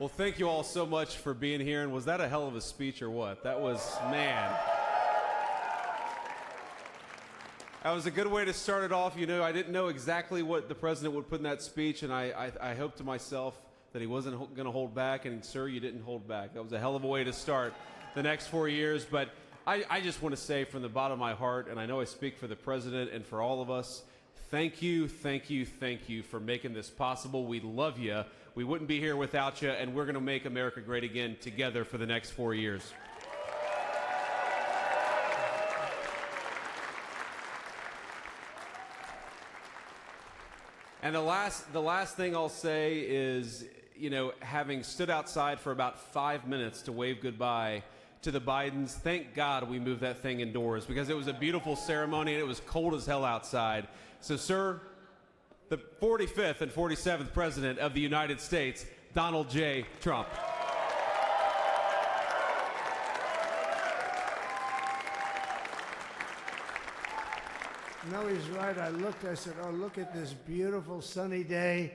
Well, thank you all so much for being here. And was that a hell of a speech or what? That was, man. That was a good way to start it off. You know, I didn't know exactly what the president would put in that speech, and I hoped to myself that he wasn't going to hold back. And, sir, you didn't hold back. That was a hell of a way to start the next 4 years. But I just want to say from the bottom of my heart, and I know I speak for the president and for all of us, thank you, thank you, thank you for making this possible. We love you. We wouldn't be here without you, and we're going to make America great again together for the next 4 years. And the last thing I'll say is, you know, having stood outside for about 5 minutes to wave goodbye to the Bidens, thank God we moved that thing indoors because it was a beautiful ceremony and it was cold as hell outside. So, sir, the 45th and 47th President of the United States, Donald J. Trump. No, he's right. I looked, I said, oh, look at this beautiful sunny day.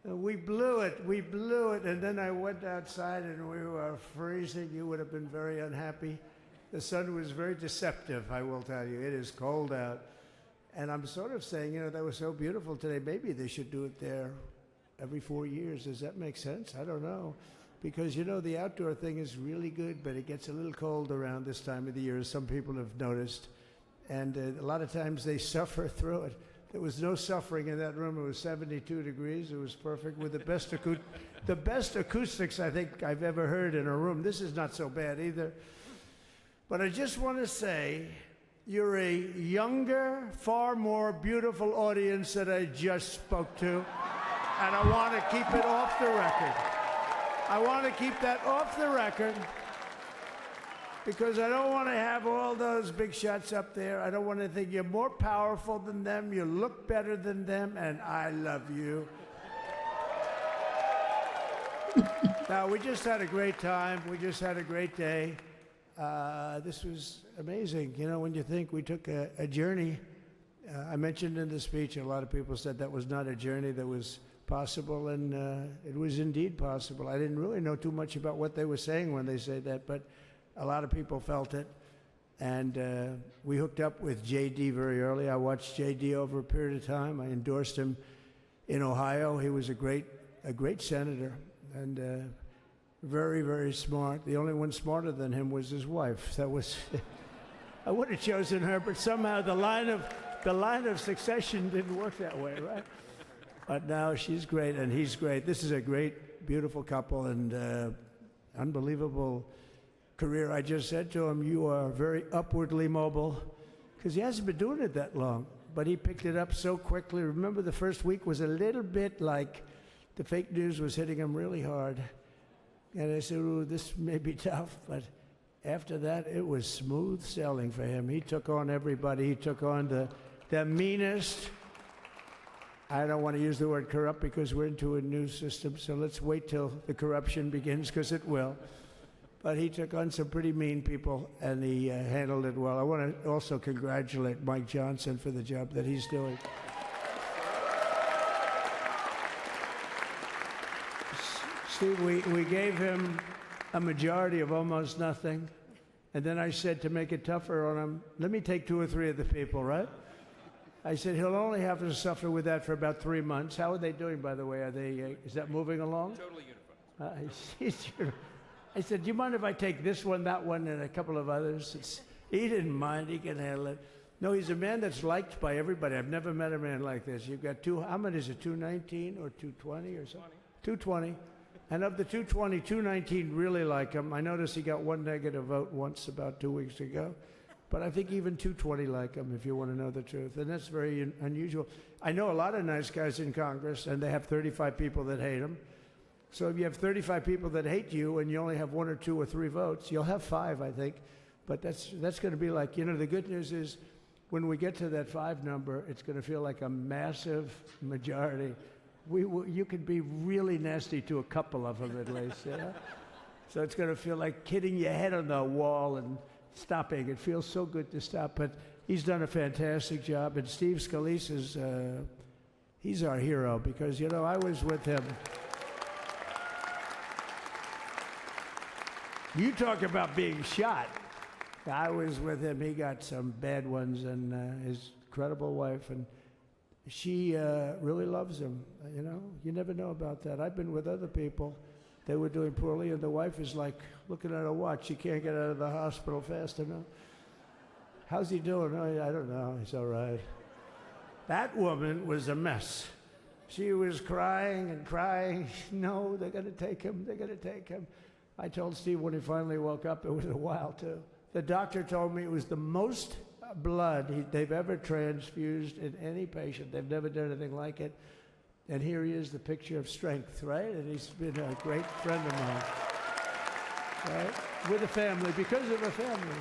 We blew it, and then I went outside and we were freezing. You would have been very unhappy. The sun was very deceptive, I will tell you. It is cold out. And I'm sort of saying, you know, that was so beautiful today. Maybe they should do it there every 4 years. Does that make sense? I don't know. Because, you know, the outdoor thing is really good, but it gets a little cold around this time of the year, as some people have noticed. And a lot of times they suffer through it. There was no suffering in that room. It was 72 degrees. It was perfect with the best acoustics I think I've ever heard in a room. This is not so bad either. But I just want to say, you're a younger, far more beautiful audience that I just spoke to. And I want to keep it off the record. I want to keep that off the record. Because I don't want to have all those big shots up there. I don't want to think you're more powerful than them, you look better than them, and I love you. Now, we just had a great time. We just had a great day. This was amazing. You know, when you think we took a journey, I mentioned in the speech, a lot of people said that was not a journey that was possible, and it was indeed possible. I didn't really know too much about what they were saying when they said that, but a lot of people felt it, and we hooked up with J.D. very early. I watched J.D. over a period of time. I endorsed him in Ohio. He was a great senator, and very, very smart. The only one smarter than him was his wife. That was, I would have chosen her, but somehow the line of succession didn't work that way, right? But now she's great, and he's great. This is a great, beautiful couple, and unbelievable career. I just said to him, you are very upwardly mobile, because he hasn't been doing it that long, but he picked it up so quickly. Remember, the first week was a little bit like the fake news was hitting him really hard. And I said, ooh, this may be tough, but after that, it was smooth sailing for him. He took on everybody. He took on the meanest. I don't want to use the word corrupt because we're into a new system, so let's wait till the corruption begins, because it will. But he took on some pretty mean people, and he handled it well. I want to also congratulate Mike Johnson for the job that he's doing. Steve, we gave him a majority of almost nothing, and then I said to make it tougher on him, let me take 2 or 3 of the people, right? I said he'll only have to suffer with that for about 3 months. How are they doing, by the way? Are they? Is that moving along? Totally unified. I said, do you mind if I take this one, that one, and a couple of others? He didn't mind. He can handle it. No, he's a man that's liked by everybody. I've never met a man like this. You've got how many is it, 219 or 220 or something? 220. And of the 220, 219 really like him. I noticed he got 1 negative vote once about 2 weeks ago. But I think even 220 like him, if you want to know the truth. And that's very unusual. I know a lot of nice guys in Congress, and they have 35 people that hate him. So if you have 35 people that hate you and you only have 1 or 2 or 3 votes, you'll have 5, I think. But that's going to be like, you know, the good news is when we get to that 5 number, it's going to feel like a massive majority. You could be really nasty to a couple of them at least, you know? So it's going to feel like hitting your head on the wall and stopping. It feels so good to stop. But he's done a fantastic job. And Steve Scalise he's our hero because, you know, I was with him. You talk about being shot. I was with him. He got some bad ones, and his incredible wife, and she really loves him. You know, you never know about that. I've been with other people. They were doing poorly, and the wife is like looking at her watch. She can't get out of the hospital fast enough. How's he doing? Oh, I don't know. He's all right. That woman was a mess. She was crying and crying. No, they're going to take him. They're going to take him. I told Steve when he finally woke up, it was a while, too. The doctor told me it was the most blood they've ever transfused in any patient. They've never done anything like it. And here he is, the picture of strength, right? And he's been a great friend of mine, right? With a family, because of a family.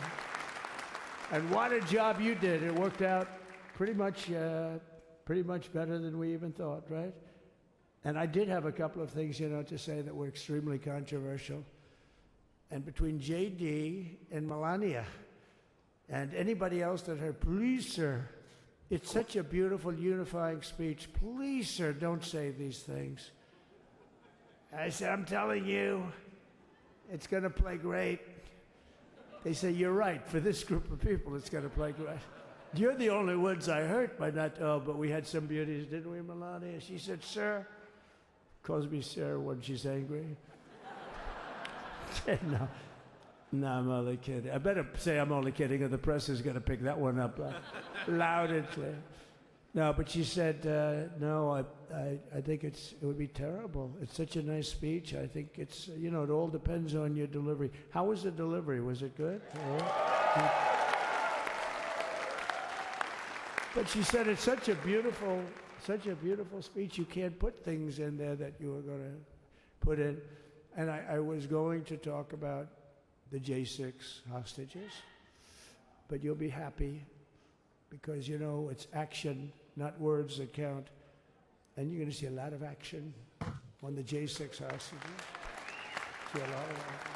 And what a job you did. It worked out pretty much better than we even thought, right? And I did have a couple of things, to say that were extremely controversial. And between J.D. and Melania and anybody else that heard, please, sir, it's such a beautiful, unifying speech. Please, sir, don't say these things. I said, I'm telling you, it's going to play great. They say, you're right. For this group of people, it's going to play great. You're the only ones I hurt by not, but we had some beauties, didn't we, Melania? She said, sir, calls me sir when she's angry. No, I'm only kidding. I better say I'm only kidding, or the press is going to pick that one up loud and clear. No, but she said, no, I think it would be terrible. It's such a nice speech. I think it's, it all depends on your delivery. How was the delivery? Was it good? But she said it's such a beautiful speech. You can't put things in there that you were going to put in. And I was going to talk about the J6 hostages, but you'll be happy because, it's action, not words that count. And you're going to see a lot of action on the J6 hostages. See a lot of action.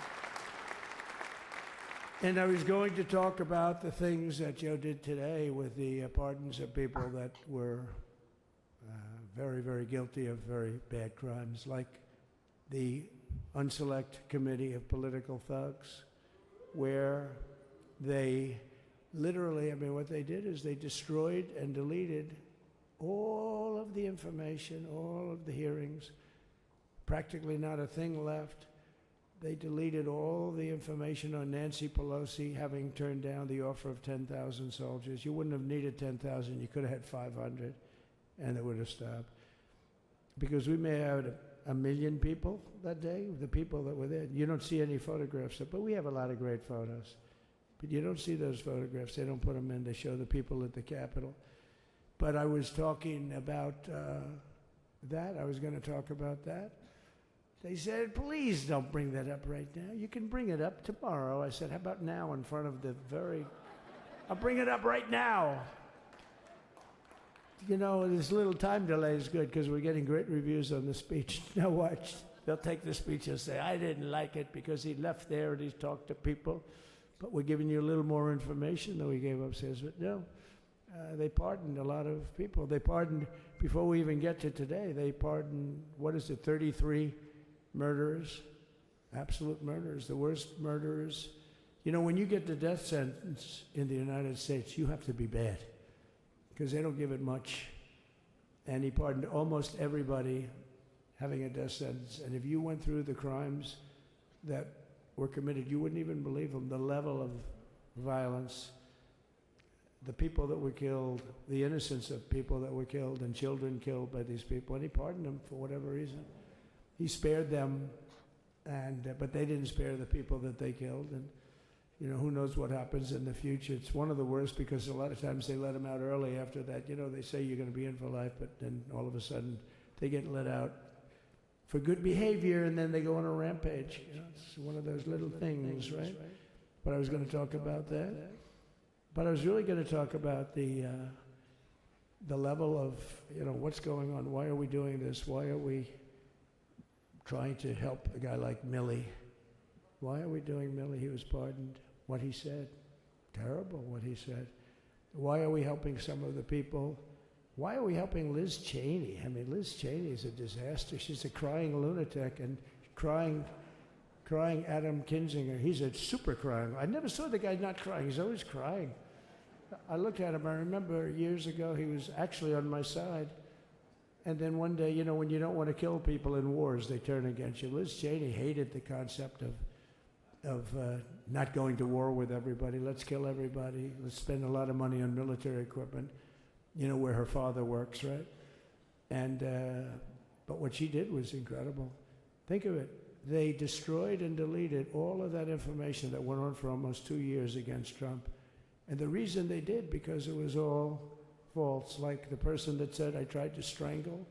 And I was going to talk about the things that Joe did today with the pardons of people that were very, very guilty of very bad crimes, like the Unselect Committee of Political Thugs, where they literally, what they did is they destroyed and deleted all of the information, all of the hearings, practically not a thing left. They deleted all the information on Nancy Pelosi having turned down the offer of 10,000 soldiers. You wouldn't have needed 10,000. You could have had 500, and it would have stopped. Because we may have had 1 million people that day, the people that were there. You don't see any photographs, but we have a lot of great photos. But you don't see those photographs. They don't put them in. They show the people at the Capitol. But I was talking about that. I was going to talk about that. They said, please don't bring that up right now. You can bring it up tomorrow. I said, how about now in front of the I'll bring it up right now. This little time delay is good because we're getting great reviews on the speech. Now watch. They'll take the speech and say, I didn't like it because he left there and he's talked to people. But we're giving you a little more information than we gave upstairs. But no, they pardoned a lot of people. They pardoned, before we even get to today, they pardoned, 33 murderers, absolute murderers, the worst murderers. When you get the death sentence in the United States, you have to be bad because they don't give it much. And he pardoned almost everybody having a death sentence. And if you went through the crimes that were committed, you wouldn't even believe them, the level of violence, the people that were killed, the innocence of people that were killed, and children killed by these people. And he pardoned them for whatever reason. He spared them, but they didn't spare the people that they killed. And, who knows what happens in the future. It's one of the worst because a lot of times they let them out early after that. They say you're going to be in for life, but then all of a sudden they get let out for good behavior, and then they go on a rampage. It's one of those little things, right? But I was going to talk about that. But I was really going to talk about the level of, what's going on. Why are we doing this? Why are we trying to help a guy like Milley? Why are we doing Milley? He was pardoned. What he said, terrible what he said. Why are we helping some of the people? Why are we helping Liz Cheney? Liz Cheney is a disaster. She's a crying lunatic and crying crying Adam Kinzinger. He's a super crying. I never saw the guy not crying. He's always crying. I looked at him. I remember years ago he was actually on my side. And then one day, you know, when you don't want to kill people in wars, they turn against you. Liz Cheney hated the concept of not going to war with everybody. Let's kill everybody. Let's spend a lot of money on military equipment, you know, where her father works, right? And but what she did was incredible. Think of it. They destroyed and deleted all of that information that went on for almost 2 years against Trump. And the reason they did, because it was all false. Like the person that said, I tried to strangle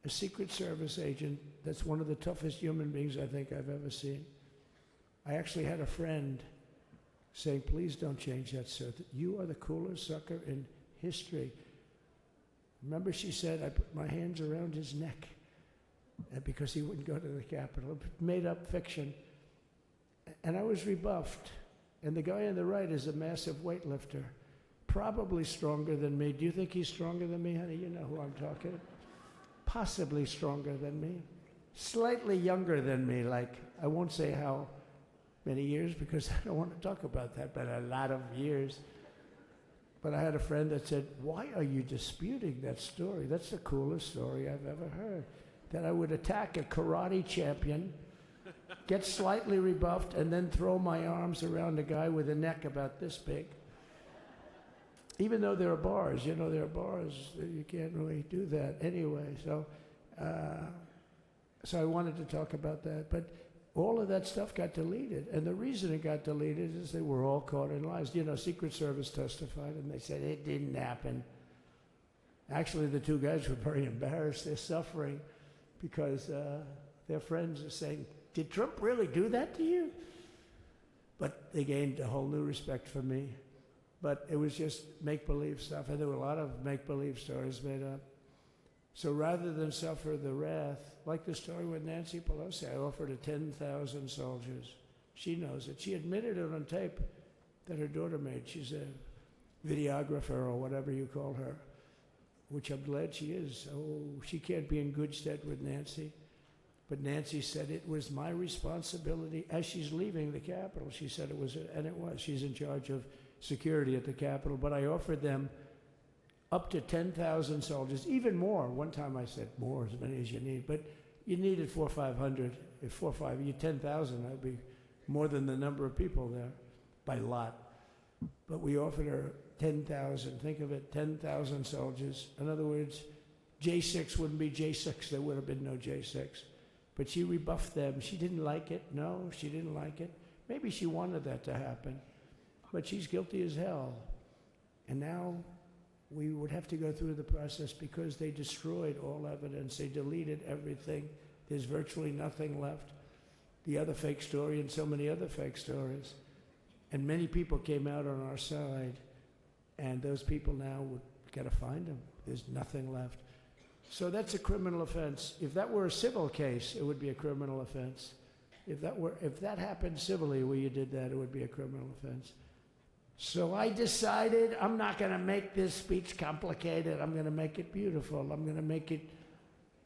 a Secret Service agent. That's one of the toughest human beings I think I've ever seen. I actually had a friend saying, please don't change that, sir. You are the coolest sucker in history. Remember, she said, I put my hands around his neck because he wouldn't go to the Capitol. Made up fiction. And I was rebuffed. And the guy on the right is a massive weightlifter, probably stronger than me. Do you think he's stronger than me, honey? You know who I'm talking. Possibly stronger than me. Slightly younger than me, like, I won't say how many years because I don't want to talk about that, but a lot of years. But I had a friend that said, why are you disputing that story? That's the coolest story I've ever heard. That I would attack a karate champion, get slightly rebuffed, and then throw my arms around a guy with a neck about this big. Even though there are bars, you know, there are bars, you can't really do that anyway. So I wanted to talk about that. But all of that stuff got deleted. And the reason it got deleted is they were all caught in lies. You know, Secret Service testified, and they said it didn't happen. Actually, the two guys were very embarrassed. They're suffering because their friends are saying, did Trump really do that to you? But they gained a whole new respect for me. But it was just make-believe stuff, and there were a lot of make-believe stories made up. So rather than suffer the wrath, like the story with Nancy Pelosi, I offered her 10,000 soldiers. She knows it. She admitted it on tape that her daughter made. She's a videographer or whatever you call her, which I'm glad she is. Oh, she can't be in good stead with Nancy. But Nancy said it was my responsibility as she's leaving the Capitol. She said it was, and it was. She's in charge of security at the Capitol. But I offered them up to 10,000 soldiers, even more. One time I said more, as many as you need. But you needed 400 or 500. If 4 or 5, you 10,000, that'd be more than the number of people there by lot. But we offered her 10,000. Think of it, 10,000 soldiers. In other words, J6 wouldn't be J6. There would have been no J6. But she rebuffed them. She didn't like it. No, she didn't like it. Maybe she wanted that to happen. But she's guilty as hell. And now we would have to go through the process because they destroyed all evidence. They deleted everything. There's virtually nothing left. The other fake story and so many other fake stories. And many people came out on our side. And those people now would got to find them. There's nothing left. So that's a criminal offense. If that were a civil case, it would be a criminal offense. If that happened civilly where you did that, it would be a criminal offense. So I decided I'm not going to make this speech complicated. I'm going to make it beautiful. I'm going to make it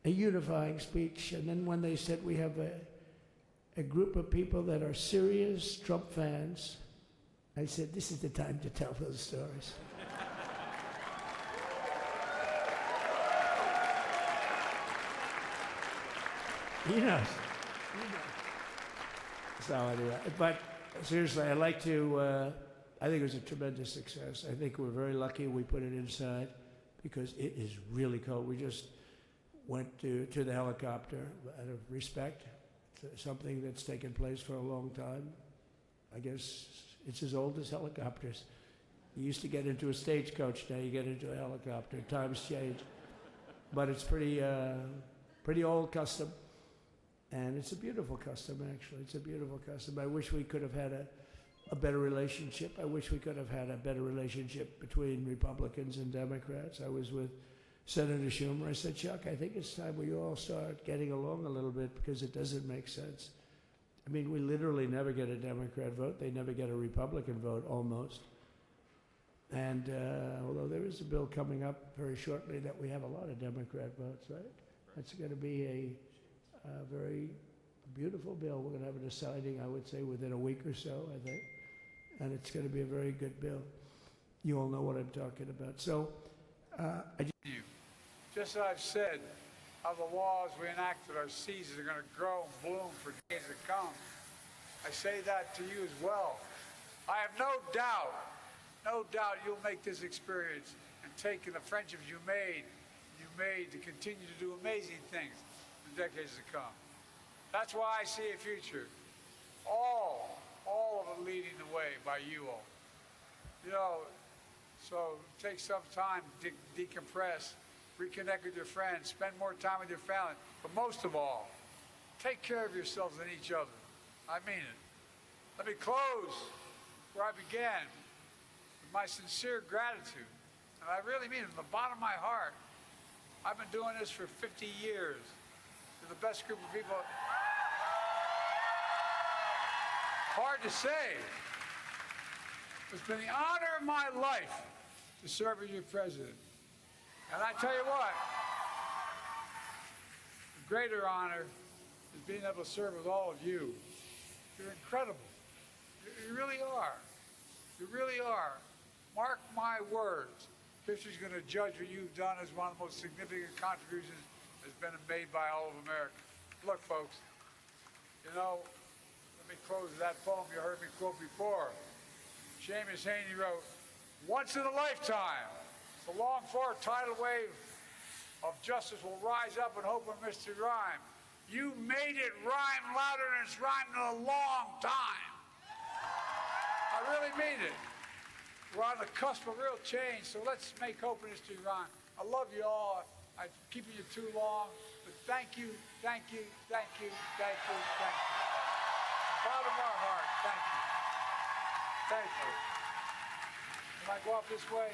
a unifying speech. And then when they said we have a group of people that are serious Trump fans, I said, this is the time to tell those stories. He knows. So anyway, but seriously, I'd like to, I think it was a tremendous success. I think we're very lucky we put it inside because it is really cold. We just went to the helicopter out of respect to something that's taken place for a long time. I guess it's as old as helicopters. You used to get into a stagecoach, now you get into a helicopter. Times change. But it's pretty old custom. And it's a beautiful custom, actually. It's a beautiful custom. I wish we could have had a better relationship. I wish we could have had a better relationship between Republicans and Democrats. I was with Senator Schumer. I said, Chuck, I think it's time we all start getting along a little bit because it doesn't make sense. I mean, we literally never get a Democrat vote. They never get a Republican vote, almost. And although there is a bill coming up very shortly that we have a lot of Democrat votes, right? That's going to be a very beautiful bill. We're going to have a signing, I would say, within a week or so, I think. And it's going to be a very good bill. You all know what I'm talking about. So, Just as I've said, how the laws we enacted our seasons are going to grow and bloom for days to come, I say that to you as well. I have no doubt you'll make this experience and take in the friendships you made to continue to do amazing things in the decades to come. That's why I see a future, all of it leading the way by you all. You know, so take some time to decompress, reconnect with your friends, spend more time with your family, but most of all, take care of yourselves and each other. I mean it. Let me close where I began, with my sincere gratitude. And I really mean it from the bottom of my heart. I've been doing this for 50 years. You're the best group of people. Hard to say. It's been the honor of my life to serve as your president. And I tell you what, the greater honor is being able to serve with all of you. You're incredible. You really are. You really are. Mark my words. History's going to judge what you've done as one of the most significant contributions that's been made by all of America. Look, folks, you know, let me close with that poem you heard me quote before. Seamus Heaney wrote, "Once in a lifetime, the longed-for tidal wave of justice will rise up in hope of mystery rhyme. You made it rhyme louder than it's rhymed in a long time." I really mean it. We're on the cusp of real change, so let's make hope and history rhyme. I love you all. I'm keeping you too long, but thank you, thank you, thank you, thank you, thank you. Bottom of our heart, thank you. Thank you. Can I go off this way?